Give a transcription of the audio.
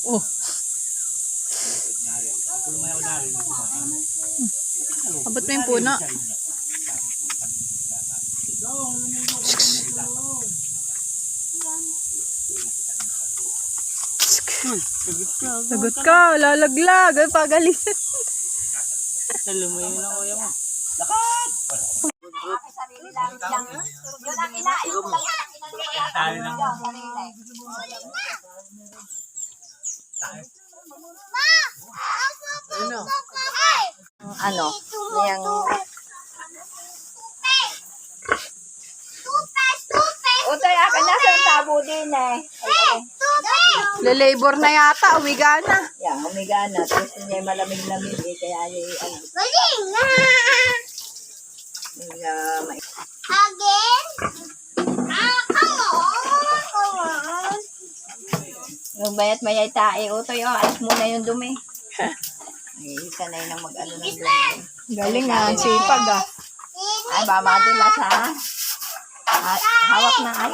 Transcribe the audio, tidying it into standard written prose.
Oh. Abot mo yung puno. Sagot ka, lalaglag. Ay, pagalitan. Lumayo na kuya mo. Ano? Yang Utoy, akin na sa tabo din eh. Lalabor na yata, uwiga na. Yan, umiga na. Tapos niya malamig-lamig eh. Kaya yung ano. Again? Come on. Yung bayat mayay tae. Utoy, alis muna yung dumi. Ay, isa na yun ang mag-ano ng dumi. Galing nga, sipag ah. Ay, ba madulas ha? Hawak na ay.